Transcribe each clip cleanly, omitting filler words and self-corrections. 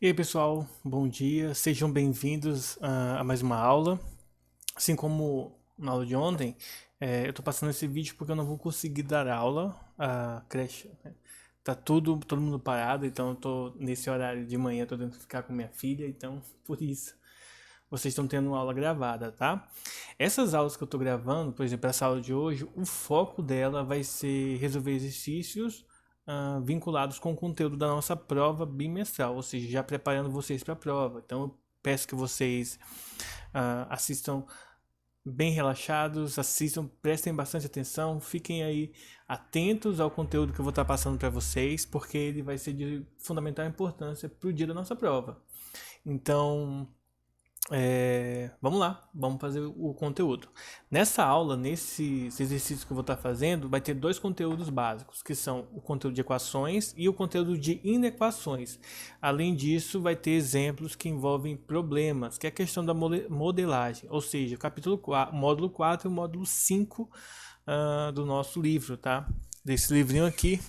E aí pessoal, bom dia, sejam bem-vindos a mais uma aula. Assim como na aula de ontem, eu estou passando esse vídeo porque eu não vou conseguir dar aula, a creche, né? Tá todo mundo parado, então eu tô nesse horário de manhã, tô tendo que ficar com minha filha, então por isso vocês estão tendo uma aula gravada, tá? Essas aulas que eu estou gravando, por exemplo, essa aula de hoje, o foco dela vai ser resolver exercícios vinculados com o conteúdo da nossa prova bimestral, ou seja, já preparando vocês para a prova. Então, eu peço que vocês assistam bem relaxados, assistam, prestem bastante atenção, fiquem aí atentos ao conteúdo que eu vou estar passando para vocês, porque ele vai ser de fundamental importância para o dia da nossa prova. Então, vamos lá, vamos fazer o conteúdo. Nessa aula, nesse exercício que eu vou estar fazendo, vai ter dois conteúdos básicos, que são o conteúdo de equações e o conteúdo de inequações. Além disso, vai ter exemplos que envolvem problemas, que é a questão da modelagem, ou seja, capítulo 4, módulo 4 e o módulo 5 do nosso livro, tá? Desse livrinho aqui,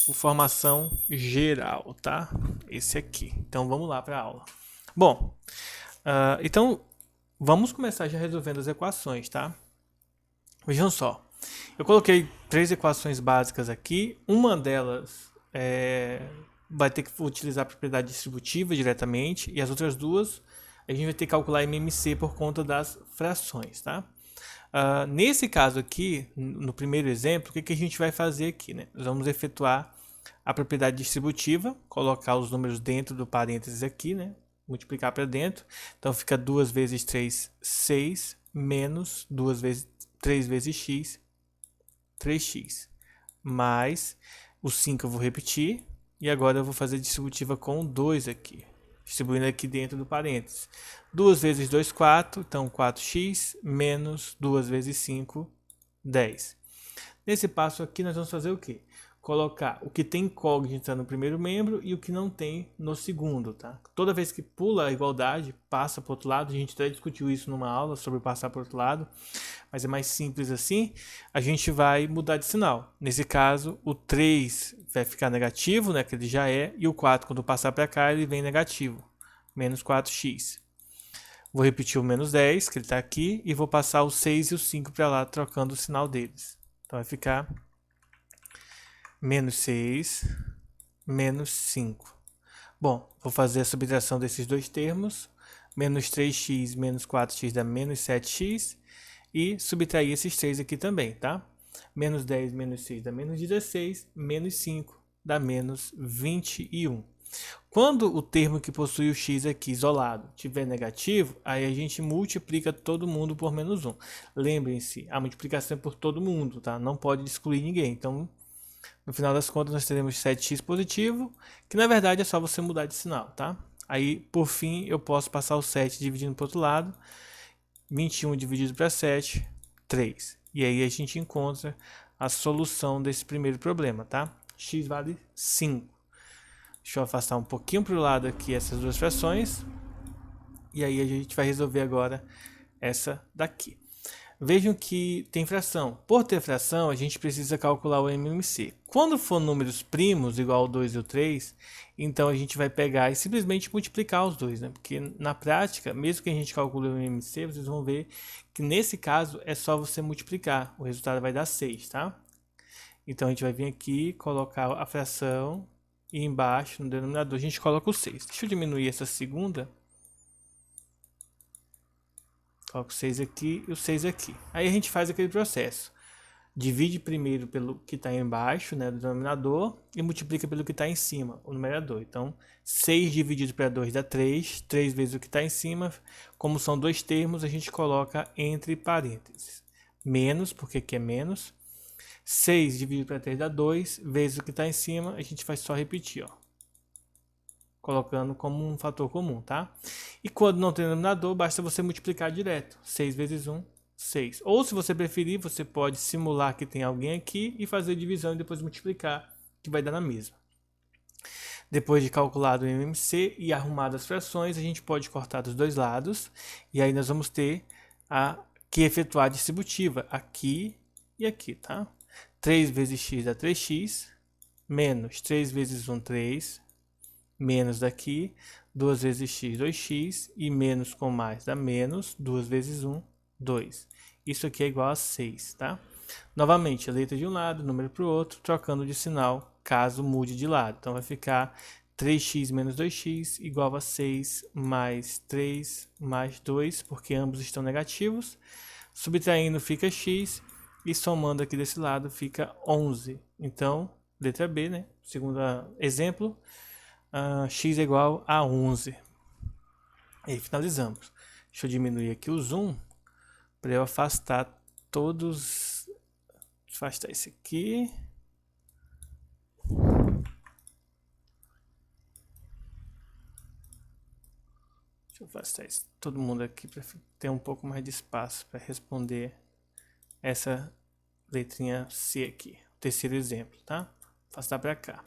o Formação Geral, tá? Esse aqui. Então vamos lá para a aula. Bom, então, vamos começar já resolvendo as equações, tá? Vejam só. Eu coloquei três equações básicas aqui. Uma delas vai ter que utilizar a propriedade distributiva diretamente. E as outras duas, a gente vai ter que calcular MMC por conta das frações, tá? Nesse caso aqui, no primeiro exemplo, o que a gente vai fazer aqui, né? Nós vamos efetuar a propriedade distributiva, colocar os números dentro do parênteses aqui, né? Multiplicar para dentro. Então fica 2 vezes 3, 6, menos 2 vezes 3 vezes x, 3x. Mais o 5 eu vou repetir. E agora eu vou fazer distributiva com 2 aqui. Distribuindo aqui dentro do parênteses. 2 vezes 2, 4. Então 4x menos 2 vezes 5, 10. Nesse passo aqui nós vamos fazer o quê? Colocar o que tem incógnita no primeiro membro e o que não tem no segundo, tá? Toda vez que pula a igualdade, passa para o outro lado, a gente até discutiu isso numa aula sobre passar para o outro lado, mas é mais simples assim, a gente vai mudar de sinal. Nesse caso, o 3 vai ficar negativo, né, que ele já é, e o 4, quando passar para cá, ele vem negativo, menos 4x. Vou repetir o menos 10, que ele está aqui, e vou passar o 6 e o 5 para lá, trocando o sinal deles. Então vai ficar menos 6, menos 5. Bom, vou fazer a subtração desses dois termos. Menos 3x menos 4x dá menos 7x. E subtrair esses 3 aqui também, tá? Menos 10 menos 6 dá menos 16. Menos 5 dá menos 21. Quando o termo que possui o x aqui isolado tiver negativo, aí a gente multiplica todo mundo por menos 1. Lembrem-se, a multiplicação é por todo mundo, tá? Não pode excluir ninguém. Então, no final das contas, nós teremos 7x positivo, que na verdade é só você mudar de sinal, tá? Aí, por fim, eu posso passar o 7 dividindo para o outro lado. 21 dividido para 7, 3. E aí a gente encontra a solução desse primeiro problema, tá? X vale 5. Deixa eu afastar um pouquinho para o lado aqui essas duas frações. E aí a gente vai resolver agora essa daqui. Vejam que tem fração. Por ter fração, a gente precisa calcular o MMC. Quando for números primos, igual ao 2 e o 3, então a gente vai pegar e simplesmente multiplicar os dois, né? Porque na prática, mesmo que a gente calcule o MMC, vocês vão ver que nesse caso é só você multiplicar. O resultado vai dar 6, tá? Então a gente vai vir aqui, colocar a fração e embaixo, no denominador, a gente coloca o 6. Deixa eu diminuir essa segunda. Coloco o 6 aqui e o 6 aqui. Aí a gente faz aquele processo. Divide primeiro pelo que está embaixo, né, do denominador, e multiplica pelo que está em cima, o numerador. Então, 6 dividido para 2 dá 3. 3 vezes o que está em cima. Como são dois termos, a gente coloca entre parênteses. Menos, porque aqui é menos. 6 dividido para 3 dá 2. Vezes o que está em cima, a gente vai só repetir, ó, colocando como um fator comum, tá? E quando não tem denominador, basta você multiplicar direto. 6 vezes 1, 6. Ou se você preferir, você pode simular que tem alguém aqui e fazer divisão e depois multiplicar, que vai dar na mesma. Depois de calculado o MMC e arrumado as frações, a gente pode cortar dos dois lados. E aí nós vamos ter que efetuar a distributiva aqui e aqui, tá? 3 vezes x dá 3x, menos 3 vezes 1, 3, menos daqui, 2 vezes x, 2x, e menos com mais dá menos, 2 vezes 1, 2. Isso aqui é igual a 6, tá? Novamente, a letra de um lado, número para o outro, trocando de sinal, caso mude de lado. Então, vai ficar 3x menos 2x igual a 6 mais 3 mais 2, porque ambos estão negativos. Subtraindo fica x, e somando aqui desse lado fica 11. Então, letra B, né? Segundo exemplo, x é igual a 11. E aí finalizamos. Deixa eu diminuir aqui o zoom para eu afastar todos. Afastar esse aqui. Deixa eu afastar todo mundo aqui para ter um pouco mais de espaço para responder essa letrinha C aqui. O terceiro exemplo, tá? Afastar para cá.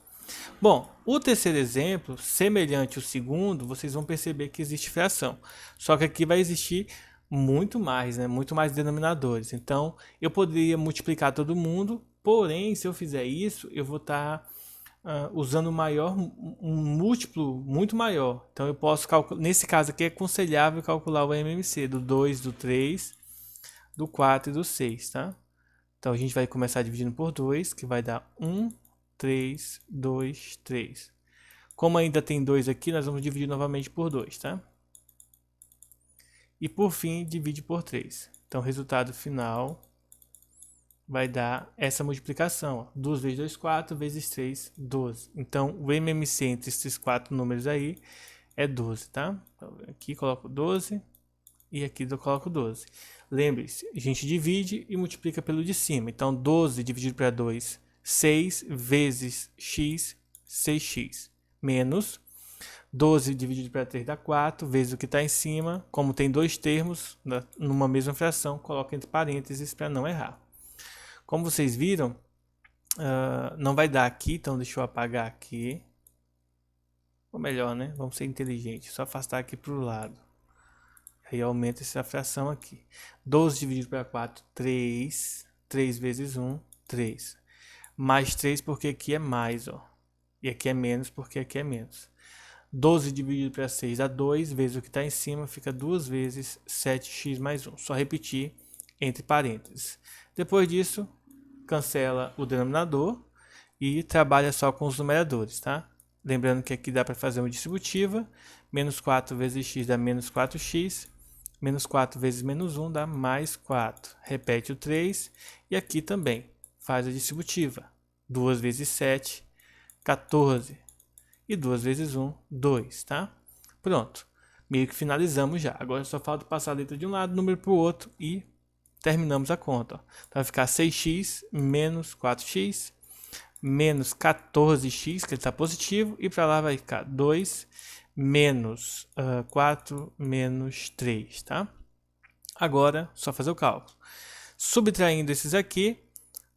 Bom, o terceiro exemplo, semelhante ao segundo, vocês vão perceber que existe fração. Só que aqui vai existir muito mais, né? Muito mais denominadores. Então, eu poderia multiplicar todo mundo, porém, se eu fizer isso, eu vou estar usando um múltiplo muito maior. Então, eu posso calcular, nesse caso aqui é aconselhável calcular o MMC do 2, do 3, do 4 e do 6, tá? Então, a gente vai começar dividindo por 2, que vai dar 1, 3, 2, 3. Como ainda tem 2 aqui, nós vamos dividir novamente por 2, tá? E por fim, divide por 3. Então, o resultado final vai dar essa multiplicação. 2 vezes 2, 4, vezes 3, 12. Então, o MMC entre esses 4 números aí é 12, tá? Então, aqui coloco 12 e aqui eu coloco 12. Lembre-se, a gente divide e multiplica pelo de cima. Então, 12 dividido para 2, 6 vezes x, 6x, menos 12 dividido para 3 dá 4, vezes o que está em cima. Como tem dois termos numa mesma fração, coloca entre parênteses para não errar. Como vocês viram, não vai dar aqui, então deixa eu apagar aqui. Ou melhor, né? Vamos ser inteligentes, só afastar aqui para o lado. Aí aumenta essa fração aqui. 12 dividido para 4, 3. 3 vezes 1, 3. Mais 3 porque aqui é mais, ó. E aqui é menos porque aqui é menos. 12 dividido para 6 dá 2, vezes o que está em cima, fica 2 vezes 7x mais 1. Só repetir entre parênteses. Depois disso, cancela o denominador e trabalha só com os numeradores, tá? Lembrando que aqui dá para fazer uma distributiva. Menos 4 vezes x dá menos 4x. Menos 4 vezes menos 1 dá mais 4. Repete o 3. E aqui também faz a distributiva. 2 vezes 7, 14. E 2 vezes 1, 2, tá? Pronto. Meio que finalizamos já. Agora só falta passar a letra de um lado, número para o outro e terminamos a conta. Ó. Então vai ficar 6x menos 4x menos 14x, que ele está positivo. E para lá vai ficar 2 menos 4 menos 3, tá? Agora, só fazer o cálculo. Subtraindo esses aqui,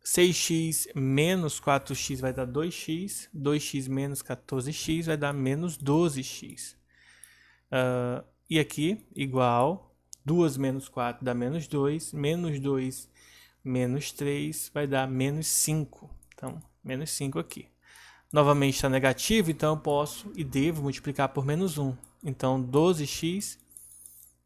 6x menos 4x vai dar 2x, 2x menos 14x vai dar menos 12x. E aqui, igual, 2 menos 4 dá menos 2, menos 2 menos 3 vai dar menos 5. Então, menos 5 aqui. Novamente está negativo, então eu posso e devo multiplicar por menos 1. Então, 12x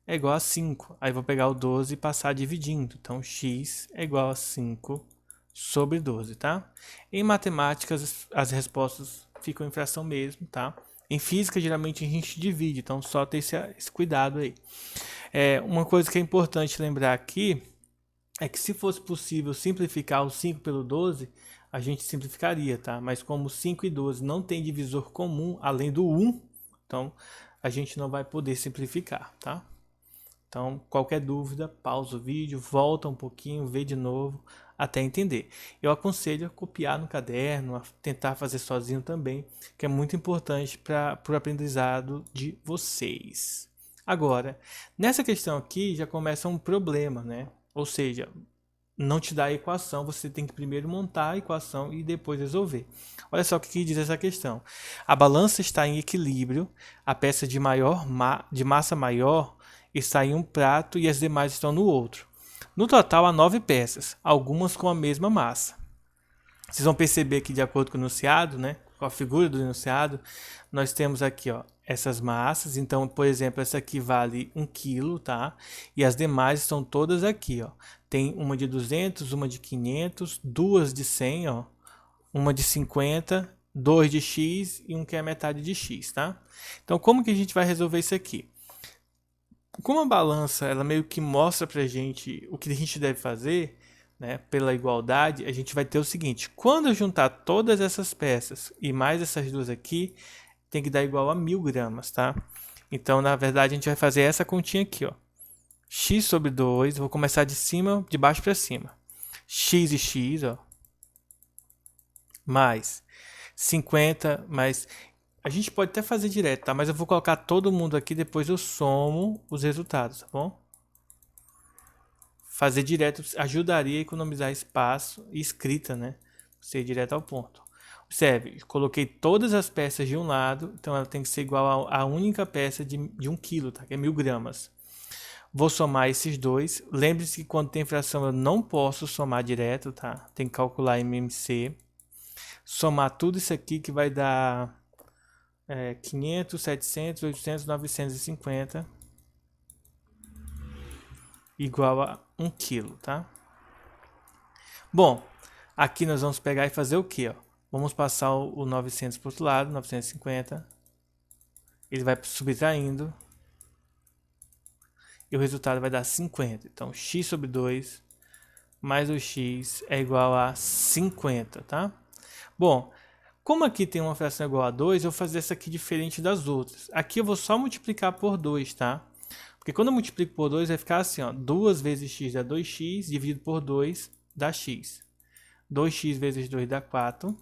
é igual a 5. Aí vou pegar o 12 e passar dividindo. Então, x é igual a 5 sobre 12, tá? Em matemática, as respostas ficam em fração mesmo, tá? Em física, geralmente a gente divide, então só ter esse cuidado aí. Uma coisa que é importante lembrar aqui é que se fosse possível simplificar o 5 pelo 12, a gente simplificaria, tá? Mas como 5 e 12 não tem divisor comum, além do 1, então a gente não vai poder simplificar, tá? Então, qualquer dúvida, pausa o vídeo, volta um pouquinho, vê de novo, até entender. Eu aconselho a copiar no caderno, a tentar fazer sozinho também, que é muito importante para o aprendizado de vocês. Agora, nessa questão aqui já começa um problema, né? Ou seja, não te dá a equação, você tem que primeiro montar a equação e depois resolver. Olha só o que diz essa questão. A balança está em equilíbrio, a peça de massa maior está em um prato e as demais estão no outro. No total há 9 peças, algumas com a mesma massa. Vocês vão perceber que, de acordo com o enunciado, né, com a figura do enunciado, nós temos aqui, ó, essas massas. Então, por exemplo, essa aqui vale 1 kg, tá? E as demais estão todas aqui, ó. Tem uma de 200, uma de 500, duas de 100, ó, uma de 50, 2 de x e um que é a metade de x, tá? Então, como que a gente vai resolver isso aqui? Como a balança, ela meio que mostra pra gente o que a gente deve fazer, né, pela igualdade, a gente vai ter o seguinte: quando eu juntar todas essas peças e mais essas duas aqui, tem que dar igual a 1000 gramas, tá? Então, na verdade, a gente vai fazer essa continha aqui, ó. X sobre 2, vou começar de baixo para cima. X e x, ó. Mais 50, mais... A gente pode até fazer direto, tá? Mas eu vou colocar todo mundo aqui, depois eu somo os resultados, tá bom? Fazer direto ajudaria a economizar espaço e escrita, né? Ser direto ao ponto. Observe, coloquei todas as peças de um lado, então ela tem que ser igual a única peça de 1 kg, tá? Que é 1000 gramas. Vou somar esses dois. Lembre-se que quando tem fração eu não posso somar direto, tá? Tem que calcular MMC. Somar tudo isso aqui que vai dar 500, 700, 800, 950 igual a 1 kg, tá? Bom, aqui nós vamos pegar e fazer o que, ó? Vamos passar o 900 para o outro lado, 950. Ele vai subtraindo. E o resultado vai dar 50. Então, x sobre 2 mais o x é igual a 50, tá? Bom, como aqui tem uma fração igual a 2, eu vou fazer essa aqui diferente das outras. Aqui eu vou só multiplicar por 2, tá? Porque quando eu multiplico por 2, vai ficar assim, ó. 2 vezes x dá 2x, dividido por 2 dá x. 2x vezes 2 dá 4.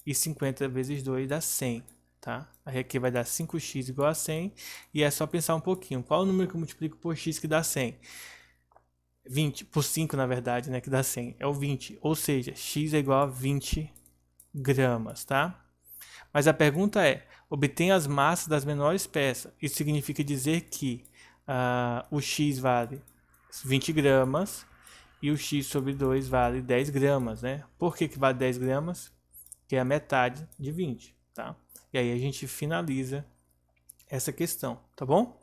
E 50 vezes 2 dá 100, tá? Aí aqui vai dar 5x igual a 100. E é só pensar um pouquinho. Qual é o número que eu multiplico por x que dá 100? 20, por 5 na verdade, né? Que dá 100. É o 20. Ou seja, x é igual a 20 gramas, tá? Mas a pergunta é, obtenha as massas das menores peças. Isso significa dizer que o x vale 20 gramas e o x sobre 2 vale 10 gramas, né? Por que vale 10 gramas? Que é a metade de 20, tá? E aí a gente finaliza essa questão, tá bom?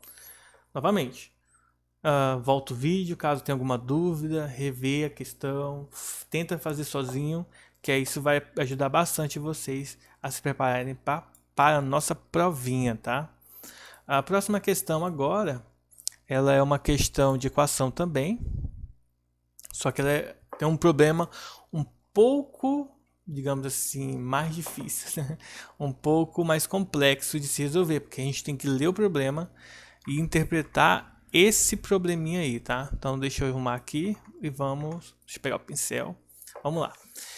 Novamente, volta o vídeo, caso tenha alguma dúvida, rever a questão, tenta fazer sozinho, que aí isso vai ajudar bastante vocês a se prepararem para a nossa provinha, tá? A próxima questão agora, ela é uma questão de equação também, só que ela tem um problema um pouco, digamos assim, mais difícil, um pouco mais complexo de se resolver, porque a gente tem que ler o problema e interpretar esse probleminha aí, tá? Então deixa eu arrumar aqui e vamos, deixa eu pegar o pincel, vamos lá.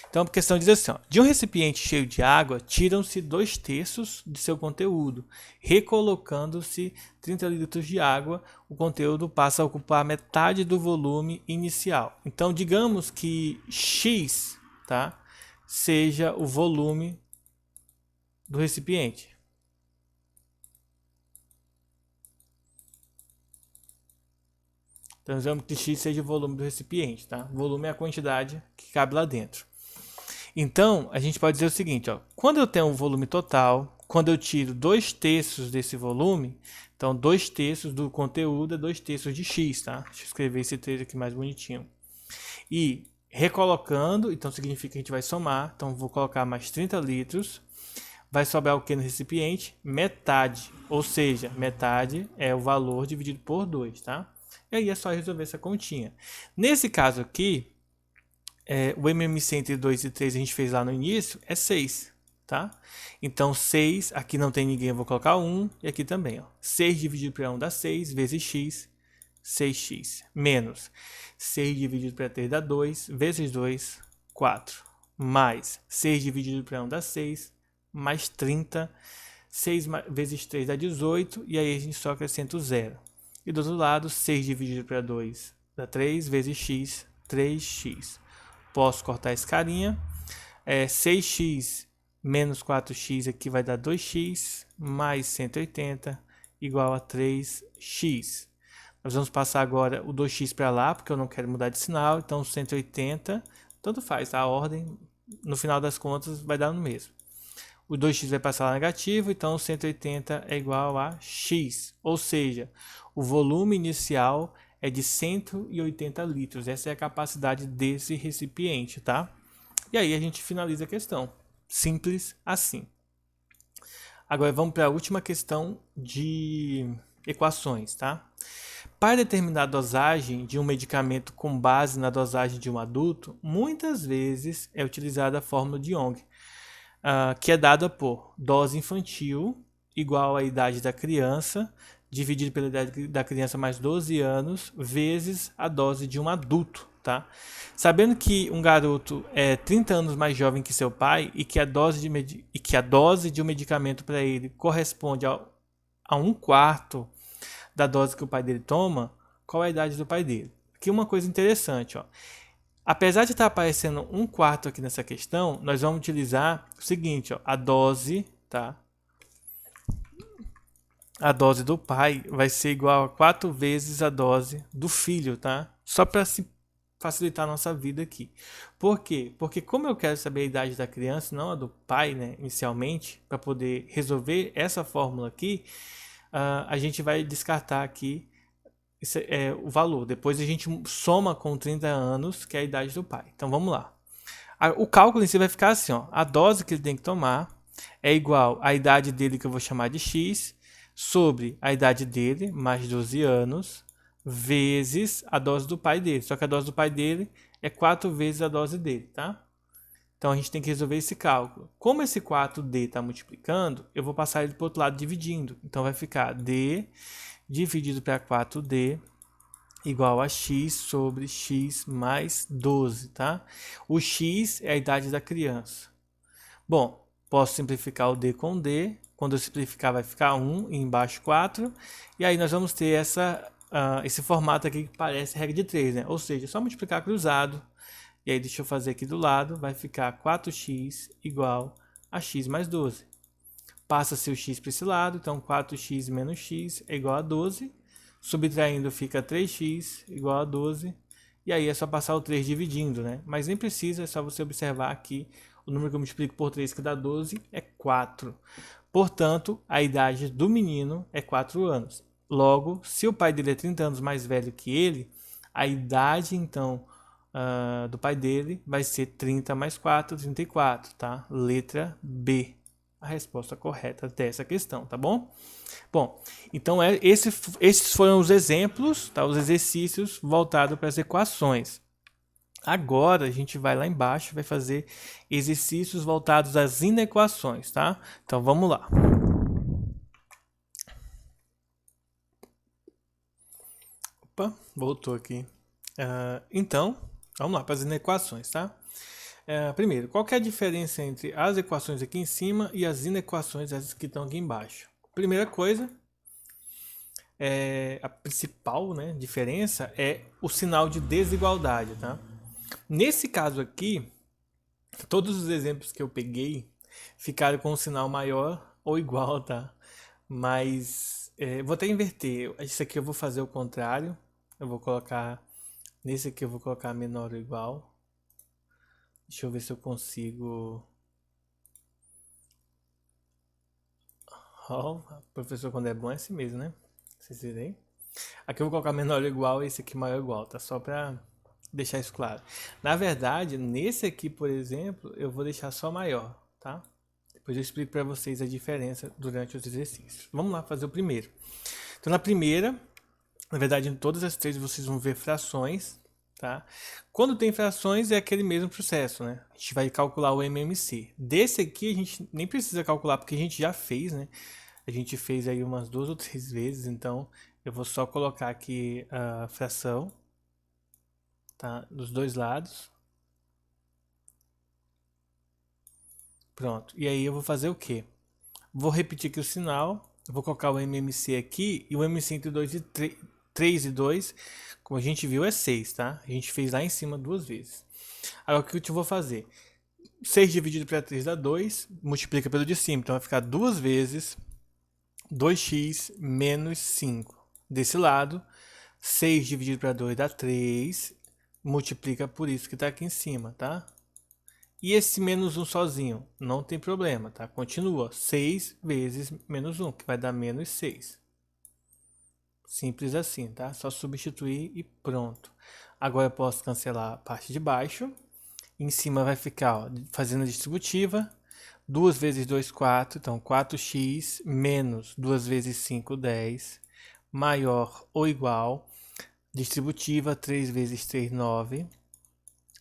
Então a questão diz assim, ó, de um recipiente cheio de água, tiram-se 2/3 de seu conteúdo, recolocando-se 30 litros de água, o conteúdo passa a ocupar metade do volume inicial. Então digamos que X, tá, seja o volume do recipiente. Então digamos que X seja o volume do recipiente, tá? Volume é a quantidade que cabe lá dentro. Então, a gente pode dizer o seguinte, ó, quando eu tenho um volume total, quando eu tiro 2/3 desse volume, então 2/3 do conteúdo é 2/3 de x, tá? Deixa eu escrever esse 3 aqui mais bonitinho. E recolocando, então significa que a gente vai somar, então vou colocar mais 30 litros, vai sobrar o que no recipiente? Metade, ou seja, metade é o valor dividido por 2, tá? E aí é só resolver essa continha. Nesse caso aqui, o MMC entre 2 e 3 a gente fez lá no início, é 6, tá? Então 6, aqui não tem ninguém, eu vou colocar 1, e aqui também, ó. 6 dividido por 1 dá 6, vezes x, 6x, menos 6 dividido por 3 dá 2, vezes 2, 4, mais 6 dividido por 1 dá 6, mais 30, 6 vezes 3 dá 18, e aí a gente só acrescenta o 0. E do outro lado, 6 dividido por 2 dá 3, vezes x, 3x. Posso cortar esse carinha. 6x menos 4x aqui vai dar 2x, mais 180, igual a 3x. Nós vamos passar agora o 2x para lá, porque eu não quero mudar de sinal. Então, 180, tanto faz, a ordem, no final das contas, vai dar no mesmo. o 2x vai passar lá negativo, então 180 é igual a x. Ou seja, o volume inicial é de 180 litros. Essa é a capacidade desse recipiente, tá? E aí a gente finaliza a questão. Simples assim. Agora vamos para a última questão de equações, tá? Para determinar a dosagem de um medicamento com base na dosagem de um adulto, muitas vezes é utilizada a fórmula de Young, que é dada por dose infantil igual à idade da criança, dividido pela idade da criança mais 12 anos, vezes a dose de um adulto. Tá? Sabendo que um garoto é 30 anos mais jovem que seu pai e que a dose de um medicamento para ele corresponde a 1/4 da dose que o pai dele toma, qual é a idade do pai dele? Aqui uma coisa interessante, ó. Apesar de estar aparecendo 1/4 aqui nessa questão, nós vamos utilizar o seguinte, ó, a dose, tá? A dose do pai vai ser igual a 4 vezes a dose do filho, tá? Só para se facilitar a nossa vida aqui. Por quê? Porque como eu quero saber a idade da criança, não a do pai, né, inicialmente, para poder resolver essa fórmula aqui, a gente vai descartar aqui o valor. Depois a gente soma com 30 anos, que é a idade do pai. Então vamos lá. O cálculo em si vai ficar assim, ó. A dose que ele tem que tomar é igual à idade dele, que eu vou chamar de x, sobre a idade dele, mais 12 anos, vezes a dose do pai dele. Só que a dose do pai dele é 4 vezes a dose dele, tá? Então a gente tem que resolver esse cálculo. Como esse 4D está multiplicando, eu vou passar ele para o outro lado dividindo. Então vai ficar D dividido para 4D igual a x sobre x mais 12, tá? O x é a idade da criança. Bom, posso simplificar o D com D. Quando eu simplificar vai ficar 1 e embaixo 4. E aí nós vamos ter esse formato aqui que parece regra de 3, né? Ou seja, é só multiplicar cruzado. E aí deixa eu fazer aqui do lado, vai ficar 4x igual a x mais 12. Passa-se o x para esse lado, então 4x menos x é igual a 12. Subtraindo fica 3x igual a 12. E aí é só passar o 3 dividindo, né? Mas nem precisa, é só você observar aqui o número que eu multiplico por 3, que dá 12, é 4. Portanto, a idade do menino é 4 anos. Logo, se o pai dele é 30 anos mais velho que ele, a idade, então, do pai dele vai ser 30 mais 4, 34, tá? Letra B, a resposta correta dessa questão, tá bom? Bom, então esses foram os exemplos, tá? Os exercícios voltados para as equações. Agora a gente vai lá embaixo, vai fazer exercícios voltados às inequações, tá? Então vamos lá. Opa, voltou aqui. Então, vamos lá para as inequações, tá? Primeiro, qual que é a diferença entre as equações aqui em cima e as inequações, essas que estão aqui embaixo? Primeira coisa, a principal, né, diferença é o sinal de desigualdade, tá? Nesse caso aqui, todos os exemplos que eu peguei ficaram com um sinal maior ou igual, tá? Mas vou até inverter. Isso aqui eu vou fazer o contrário. Eu vou colocar... Nesse aqui eu vou colocar menor ou igual. Deixa eu ver se eu consigo... Oh, professor, quando é bom é assim mesmo, né? Vocês viram? Aqui eu vou colocar menor ou igual e esse aqui maior ou igual, tá? Só pra deixar isso claro. Na verdade, nesse aqui, por exemplo, eu vou deixar só maior, tá? Depois eu explico para vocês a diferença durante os exercícios. Vamos lá fazer o primeiro. Então, na primeira, na verdade, em todas as três vocês vão ver frações, tá? Quando tem frações é aquele mesmo processo, né? A gente vai calcular o MMC. Desse aqui a gente nem precisa calcular porque a gente já fez, né? A gente fez aí umas 2 ou 3 vezes, então eu vou só colocar aqui a fração, tá? Dos dois lados. Pronto. E aí eu vou fazer o quê? Vou repetir aqui o sinal. Eu vou colocar o MMC aqui. E o MMC entre 3 e 2, como a gente viu, é 6, tá? A gente fez lá em cima 2 vezes. Agora o que eu vou fazer? 6 dividido para 3 dá 2. Multiplica pelo de cima. Então vai ficar 2 vezes 2x menos 5. Desse lado, 6 dividido para 2 dá 3. Multiplica por isso que está aqui em cima, tá? E esse menos 1 sozinho? Não tem problema, tá? Continua. 6 vezes menos 1, que vai dar menos 6. Simples assim, tá? Só substituir e pronto. Agora eu posso cancelar a parte de baixo. Em cima vai ficar, ó, fazendo a distributiva. 2 vezes 2, 4. Então, 4x menos 2 vezes 5, 10. Maior ou igual. Distributiva, 3 vezes 3, 9.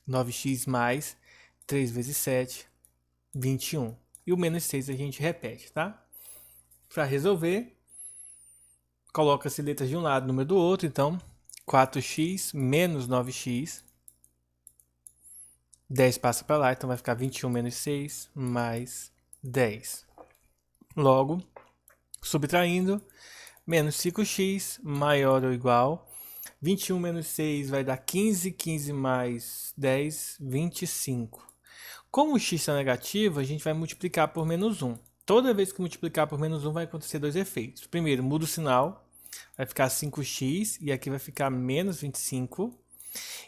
9x mais 3 vezes 7, 21. E o menos 6 a gente repete, tá? Para resolver, coloca-se letras de um lado, número do outro. Então, 4x menos 9x. 10 passa para lá, então vai ficar 21 menos 6 mais 10. Logo, subtraindo, menos 5x maior ou igual. 21 menos 6 vai dar 15, 15 mais 10, 25. Como o x está negativo, a gente vai multiplicar por menos 1. Toda vez que multiplicar por menos 1 vai acontecer dois efeitos. Primeiro, muda o sinal, vai ficar 5x e aqui vai ficar menos 25.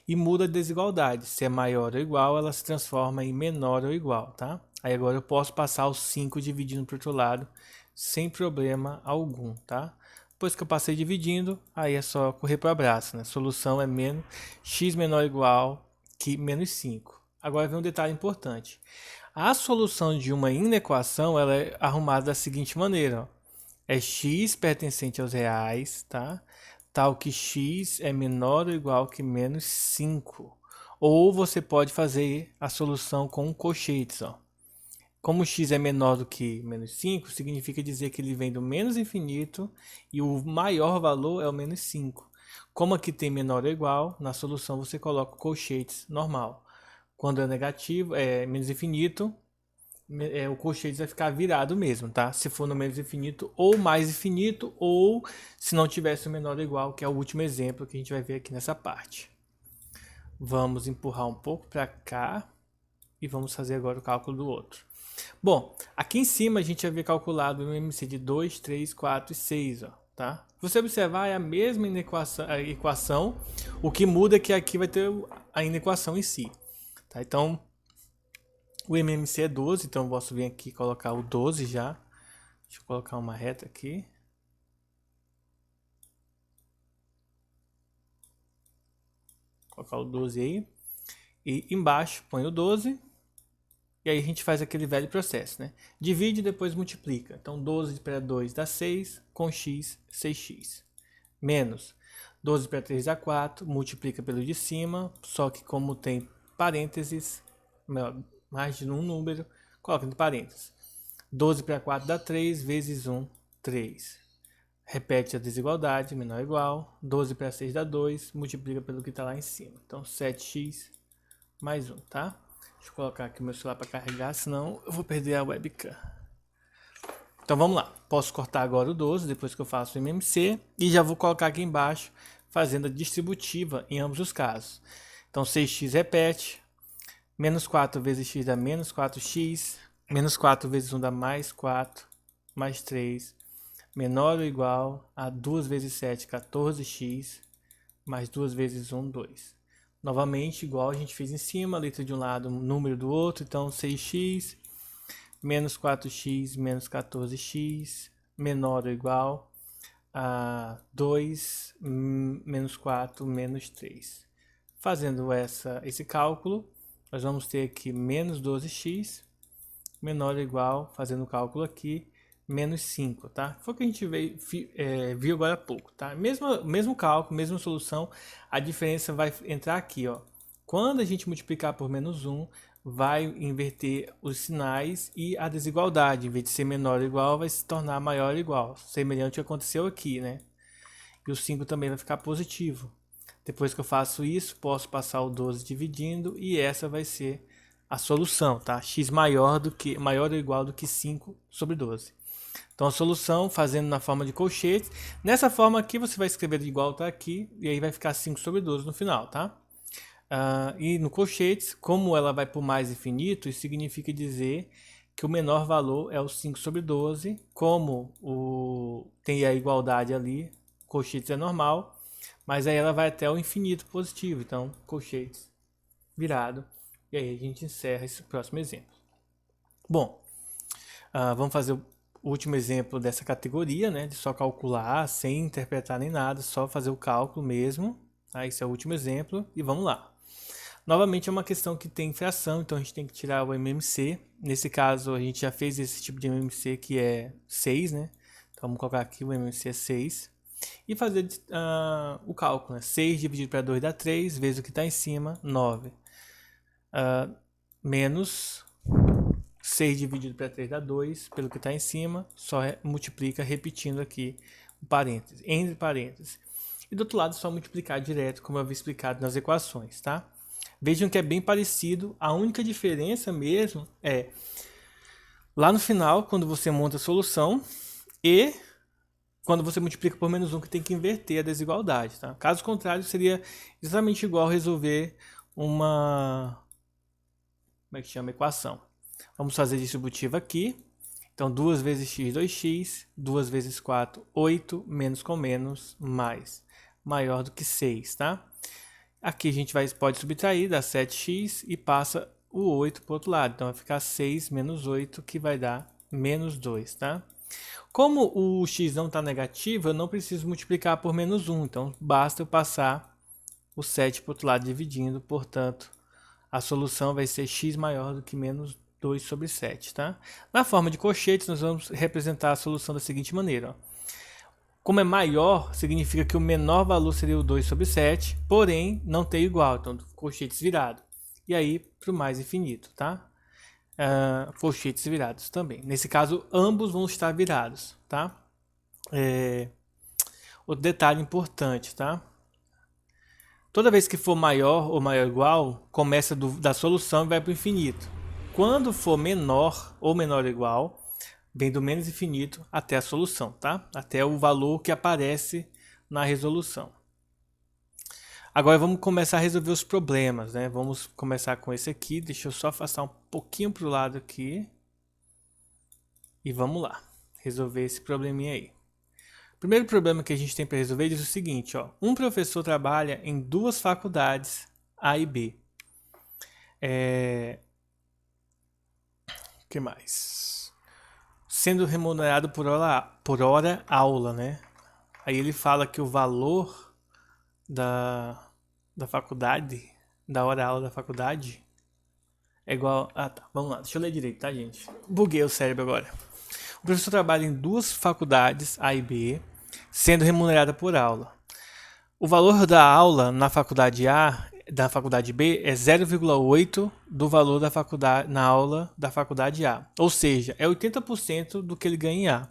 E muda a desigualdade, se é maior ou igual, ela se transforma em menor ou igual, tá? Aí agora eu posso passar o 5 dividindo para o outro lado, sem problema algum, tá? Depois que eu passei dividindo, aí é só correr para o abraço, né? A solução é menos x menor ou igual que menos 5. Agora vem um detalhe importante. A solução de uma inequação, ela é arrumada da seguinte maneira, ó. É x pertencente aos reais, tá? Tal que x é menor ou igual que menos 5. Ou você pode fazer a solução com colchetes, ó. Como x é menor do que menos 5, significa dizer que ele vem do menos infinito e o maior valor é o menos 5. Como aqui tem menor ou igual, na solução você coloca o colchetes normal. Quando é negativo, é menos infinito, o colchete vai ficar virado mesmo, tá? Se for no menos infinito ou mais infinito, ou se não tivesse o menor ou igual, que é o último exemplo que a gente vai ver aqui nessa parte. Vamos empurrar um pouco para cá e vamos fazer agora o cálculo do outro. Bom, aqui em cima a gente havia calculado o MMC de 2, 3, 4 e 6, ó, tá? Se você observar, é a mesma equação, o que muda é que aqui vai ter a inequação em si, tá? Então, o MMC é 12, então eu posso vir aqui e colocar o 12 já. Deixa eu colocar uma reta aqui. Colocar o 12 aí. E embaixo põe o 12. E aí a gente faz aquele velho processo, né? Divide e depois multiplica. Então 12 para 2 dá 6, com x, 6x. Menos 12 para 3 dá 4, multiplica pelo de cima, só que como tem parênteses, mais de um número, coloca entre parênteses. 12 para 4 dá 3, vezes 1, 3. Repete a desigualdade, menor ou igual. 12 para 6 dá 2, multiplica pelo que está lá em cima. Então 7x mais 1, tá? Deixa eu colocar aqui meu celular para carregar, senão eu vou perder a webcam. Então vamos lá. Posso cortar agora o 12, depois que eu faço o MMC. E já vou colocar aqui embaixo, fazendo a distributiva em ambos os casos. Então 6x repete. Menos 4 vezes x dá menos 4x. Menos 4 vezes 1 dá mais 4. Mais 3. Menor ou igual a 2 vezes 7, 14x. Mais 2 vezes 1, 2. Novamente, igual a gente fez em cima, letra de um lado, número do outro. Então 6x menos 4x menos 14x menor ou igual a 2 menos 4 menos 3. Fazendo esse cálculo, nós vamos ter aqui menos 12x menor ou igual, fazendo o cálculo aqui, menos 5, tá? Foi o que a gente viu agora há pouco, tá? Mesmo cálculo, mesma solução, a diferença vai entrar aqui, ó. Quando a gente multiplicar por menos 1, vai inverter os sinais e a desigualdade. Em vez de ser menor ou igual, vai se tornar maior ou igual. Semelhante ao que aconteceu aqui, né? E o 5 também vai ficar positivo. Depois que eu faço isso, posso passar o 12 dividindo e essa vai ser a solução, tá? X maior ou igual do que 5 sobre 12. Então a solução, fazendo na forma de colchetes. Nessa forma aqui, você vai escrever igual tá aqui, e aí vai ficar 5 sobre 12 no final, tá? E no colchetes, como ela vai por mais infinito, isso significa dizer que o menor valor é o 5 sobre 12. Como tem a igualdade ali, colchetes é normal, mas aí ela vai até o infinito positivo. Então, colchetes virado. E aí a gente encerra esse próximo exemplo. Bom, vamos fazer o último exemplo dessa categoria, né? De só calcular, sem interpretar nem nada, só fazer o cálculo mesmo. Tá? Esse é o último exemplo e vamos lá. Novamente é uma questão que tem fração, então a gente tem que tirar o MMC. Nesse caso a gente já fez esse tipo de MMC que é 6, né? Então vamos colocar aqui o MMC é 6. E fazer o cálculo, né? 6 dividido para 2 dá 3, vezes o que está em cima, 9. Menos 6 dividido para 3 dá 2, pelo que está em cima, só multiplica repetindo aqui o parênteses, entre parênteses. E do outro lado só multiplicar direto, como eu havia explicado nas equações, tá? Vejam que é bem parecido, a única diferença mesmo é lá no final, quando você monta a solução e quando você multiplica por menos 1, que tem que inverter a desigualdade, tá? Caso contrário, seria exatamente igual resolver uma equação. Vamos fazer distributiva aqui. Então, 2 vezes x, 2x, 2 vezes 4, 8, menos com menos, mais. Maior do que 6, tá? Aqui a gente pode subtrair, dá 7x e passa o 8 para o outro lado. Então vai ficar 6 menos 8, que vai dar menos 2, tá? Como o x não está negativo, eu não preciso multiplicar por menos 1. Então basta eu passar o 7 para o outro lado dividindo. Portanto, a solução vai ser x maior do que menos 2 sobre 7, tá? Na forma de colchetes, nós vamos representar a solução da seguinte maneira, ó. Como é maior, significa que o menor valor seria o 2 sobre 7, porém não tem igual, então colchetes virados. E aí para o mais infinito, tá? Colchetes virados também. Nesse caso, ambos vão estar virados, tá? Outro detalhe importante, tá? Toda vez que for maior ou maior ou igual, começa da solução e vai para o infinito. Quando for menor ou menor ou igual, vem do menos infinito até a solução, tá? Até o valor que aparece na resolução. Agora vamos começar a resolver os problemas, né? Vamos começar com esse aqui. Deixa eu só afastar um pouquinho para o lado aqui. E vamos lá, resolver esse probleminha aí. O primeiro problema que a gente tem para resolver diz o seguinte, ó. Um professor trabalha em 2 faculdades, A e B. O que mais? Sendo remunerado por hora aula, né? Aí ele fala que o valor da faculdade, da hora aula da faculdade, é igual... Ah, tá. Vamos lá. Deixa eu ler direito, tá, gente? Buguei o cérebro agora. O professor trabalha em 2 faculdades, A e B, sendo remunerado por aula. O valor da aula na faculdade A, da faculdade B, é 0,8 do valor da faculdade, na aula da faculdade A. Ou seja, é 80% do que ele ganha em A.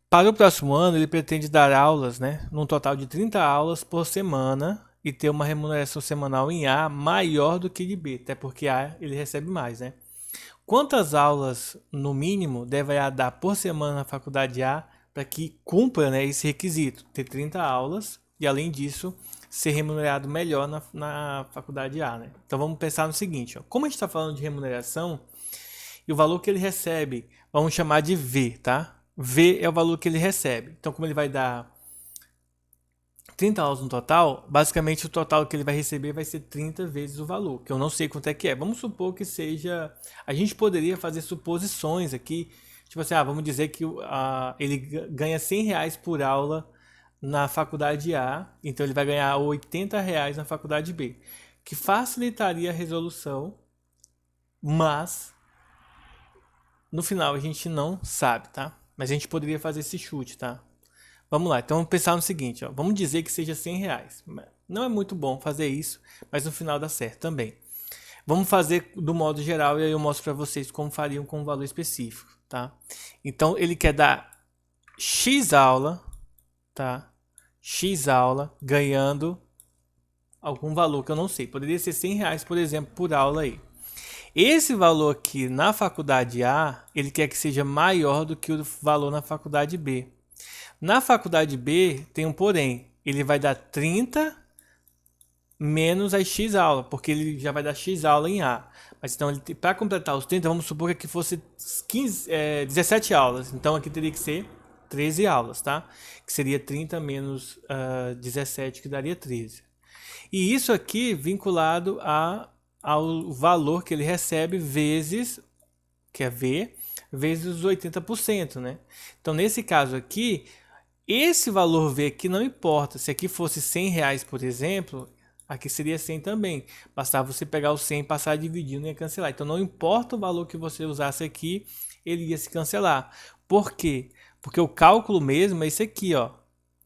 Para o próximo ano, ele pretende dar aulas, né, num total de 30 aulas por semana e ter uma remuneração semanal em A maior do que de B, até porque A ele recebe mais, né? Quantas aulas, no mínimo, deve A dar por semana na faculdade A para que cumpra, né, esse requisito? Ter 30 aulas e, além disso, ser remunerado melhor na faculdade A, né? Então vamos pensar no seguinte, ó. Como a gente está falando de remuneração, e o valor que ele recebe, vamos chamar de V, tá? V é o valor que ele recebe. Então, como ele vai dar 30 aulas no total, basicamente o total que ele vai receber vai ser 30 vezes o valor, que eu não sei quanto é que é. Vamos supor que seja... A gente poderia fazer suposições aqui, tipo assim, vamos dizer que ele ganha R$100 por aula na faculdade A, então ele vai ganhar R$80 na faculdade B, que facilitaria a resolução, mas no final a gente não sabe, tá? Mas a gente poderia fazer esse chute, tá? Vamos lá, então vamos pensar no seguinte, ó. Vamos dizer que seja R$100. Não é muito bom fazer isso, mas no final dá certo também. Vamos fazer do modo geral e aí eu mostro para vocês como fariam com um valor específico, tá? Então ele quer dar X aula, tá? X aula ganhando algum valor que eu não sei. Poderia ser R$100, por exemplo, por aula aí. Esse valor aqui na faculdade A, ele quer que seja maior do que o valor na faculdade B. Na faculdade B tem um porém, ele vai dar 30 menos as X aula, porque ele já vai dar X aula em A. Mas então, para completar os 30, vamos supor que aqui fosse 17 aulas. Então aqui teria que ser 13 aulas, tá? Que seria 30 menos 17, que daria 13. E isso aqui vinculado ao valor que ele recebe vezes, que é V, vezes os 80%, né? Então, nesse caso aqui, esse valor V aqui não importa. Se aqui fosse R$ 100, por exemplo, aqui seria 100 também. Bastava você pegar o 100 e passar dividindo e ia cancelar. Então, não importa o valor que você usasse aqui, ele ia se cancelar. Por quê? Porque o cálculo mesmo é esse aqui, ó.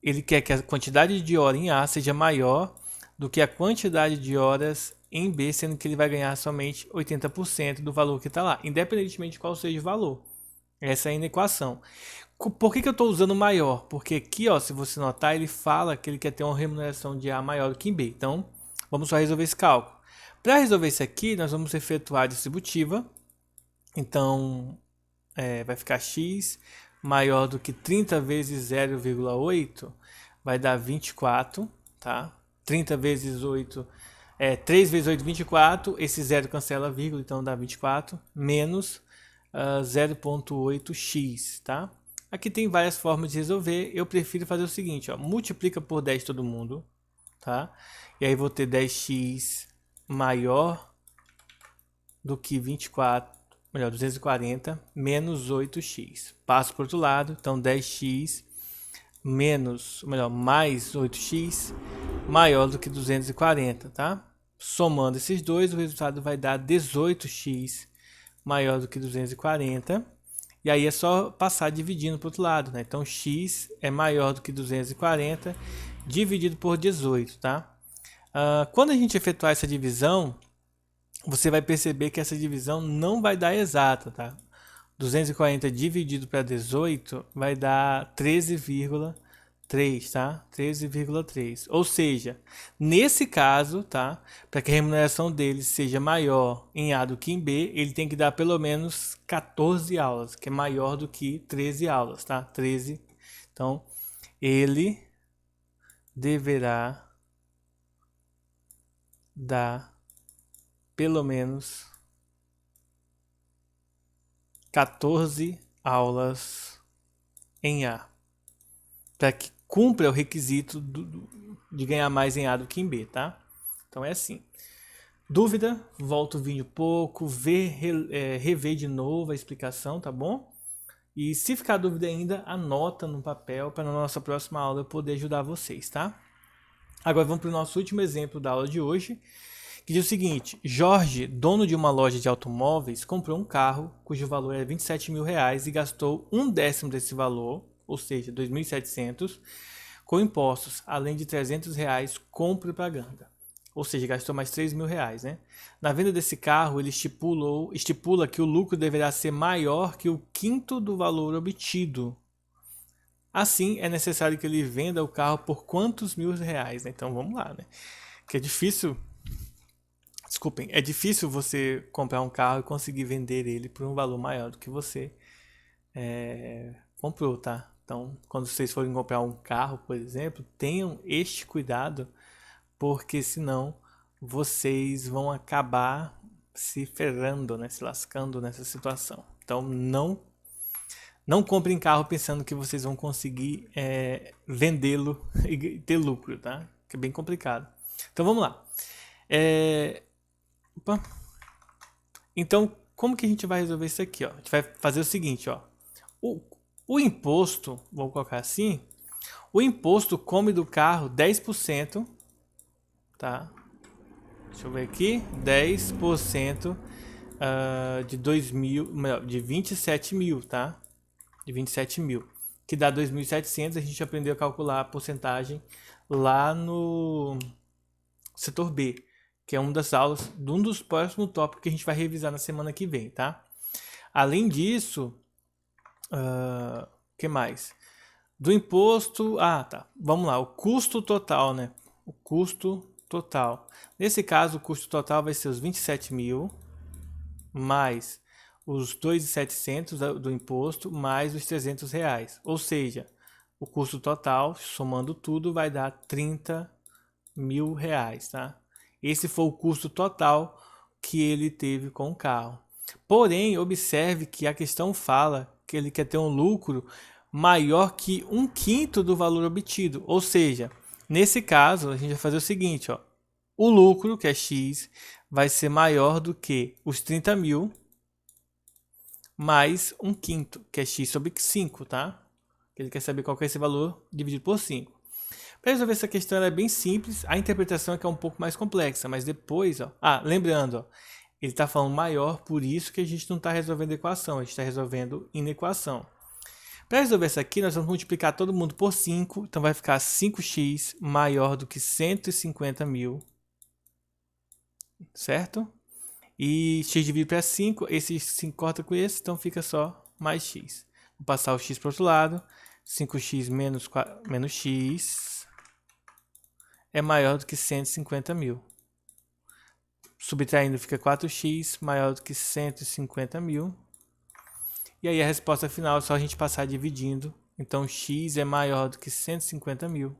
Ele quer que a quantidade de hora em A seja maior do que a quantidade de horas em B, sendo que ele vai ganhar somente 80% do valor que está lá, independentemente de qual seja o valor. Essa é a equação. Por que eu estou usando maior? Porque aqui, ó, se você notar, ele fala que ele quer ter uma remuneração de A maior do que em B. Então, vamos só resolver esse cálculo. Para resolver isso aqui, nós vamos efetuar a distributiva. Então, vai ficar x maior do que 30 vezes 0,8, vai dar 24, tá? 30 vezes 8, 3 vezes 8, 24, esse 0 cancela a vírgula, então dá 24, menos 0,8x, tá? Aqui tem várias formas de resolver, eu prefiro fazer o seguinte, ó, multiplica por 10 todo mundo, tá? E aí vou ter 10x maior do que 24, melhor, 240, menos 8x. Passo para o outro lado, então 10x menos, melhor, mais 8x maior do que 240, tá? Somando esses dois, o resultado vai dar 18x maior do que 240. E aí é só passar dividindo para o outro lado, né? Então x é maior do que 240 dividido por 18, tá? Quando a gente efetuar essa divisão, você vai perceber que essa divisão não vai dar exata, tá? 240 dividido para 18 vai dar 13,3, tá? 13,3. Ou seja, nesse caso, tá? Para que a remuneração dele seja maior em A do que em B, ele tem que dar pelo menos 14 aulas, que é maior do que 13 aulas, tá? 13. Então, ele deverá dar pelo menos 14 aulas em A, para que cumpra o requisito de ganhar mais em A do que em B, tá? Então é assim. Dúvida? Volta o vídeo um pouco, rever de novo a explicação, tá bom? E se ficar dúvida ainda, anota no papel para na nossa próxima aula eu poder ajudar vocês, tá? Agora vamos para o nosso último exemplo da aula de hoje, que diz o seguinte: Jorge, dono de uma loja de automóveis, comprou um carro cujo valor é R$27 mil e gastou 1/10 desse valor, ou seja, 2.700, com impostos, além de R$300 com propaganda. Ou seja, gastou mais R$3 mil, né? Na venda desse carro, ele estipula que o lucro deverá ser maior que o quinto do valor obtido. Assim, é necessário que ele venda o carro por quantos R$1.000, né? Então, vamos lá, né? Que é difícil... Desculpem, é difícil você comprar um carro e conseguir vender ele por um valor maior do que você comprou, tá? Então, quando vocês forem comprar um carro, por exemplo, tenham este cuidado, porque senão vocês vão acabar se ferrando, né? Se lascando nessa situação. Então, não comprem carro pensando que vocês vão conseguir vendê-lo e ter lucro, tá? Que é bem complicado. Então, vamos lá. Então, como que a gente vai resolver isso aqui, ó? A gente vai fazer o seguinte, ó. O imposto, vou colocar assim, o imposto come do carro 10%, tá? Deixa eu ver aqui, 10% de 2.000, de 27 mil, tá? De 27 mil, que dá 2.700. A gente aprendeu a calcular a porcentagem lá no setor B, que é uma das aulas, um dos próximos tópicos que a gente vai revisar na semana que vem, tá? Além disso, que mais? Do imposto, tá, vamos lá, o custo total, né? O custo total. Nesse caso, o custo total vai ser os 27 mil, mais os 2.700 do imposto, mais os R$300. Ou seja, o custo total, somando tudo, vai dar R$30 mil, tá? Esse foi o custo total que ele teve com o carro. Porém, observe que a questão fala que ele quer ter um lucro maior que 1/5 do valor obtido. Ou seja, nesse caso, a gente vai fazer o seguinte, ó. o lucro, que é x, vai ser maior do que os 30 mil mais 1/5, que é x sobre 5, tá? Ele quer saber qual que é esse valor dividido por 5. Para resolver essa questão, ela é bem simples. A interpretação é que é um pouco mais complexa, mas depois, ó, lembrando, ó, ele está falando maior, por isso que a gente não está resolvendo equação, a gente está resolvendo inequação. Para resolver essa aqui, nós vamos multiplicar todo mundo por 5, então vai ficar 5x maior do que 150 mil, certo? E x dividido para 5, esse 5 corta com esse, então fica só mais x. Vou passar o x para o outro lado, 5x menos x é maior do que 150 mil. Subtraindo fica 4x maior do que 150 mil. E aí a resposta final é só a gente passar dividindo. Então x é maior do que 150 mil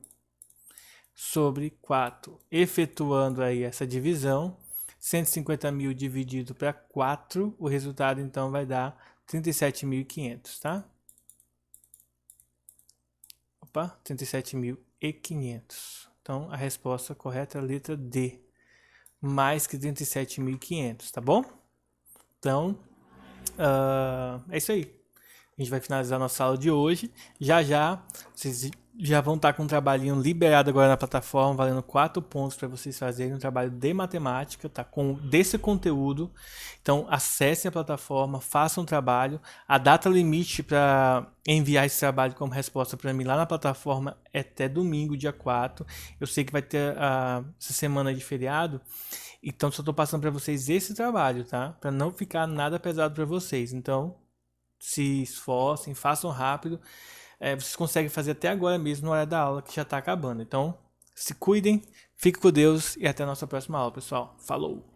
sobre 4. Efetuando aí essa divisão, 150 mil dividido para 4, o resultado então vai dar 37.500, tá? Opa, 37.500. Então a resposta correta é a letra D. Mais que 37.500, tá bom? Então, é isso aí. A gente vai finalizar nossa aula de hoje. Já já, vocês já vão estar com um trabalhinho liberado agora na plataforma, valendo 4 pontos para vocês fazerem um trabalho de matemática, tá? Desse conteúdo. Então, acessem a plataforma, façam um trabalho. A data limite para enviar esse trabalho como resposta para mim lá na plataforma é até domingo, dia 4. Eu sei que vai ter essa semana de feriado, então só estou passando para vocês esse trabalho, tá? Para não ficar nada pesado para vocês. Então, se esforcem, façam rápido. Vocês conseguem fazer até agora mesmo, na hora da aula, que já está acabando. Então, se cuidem, fiquem com Deus e até a nossa próxima aula, pessoal. Falou!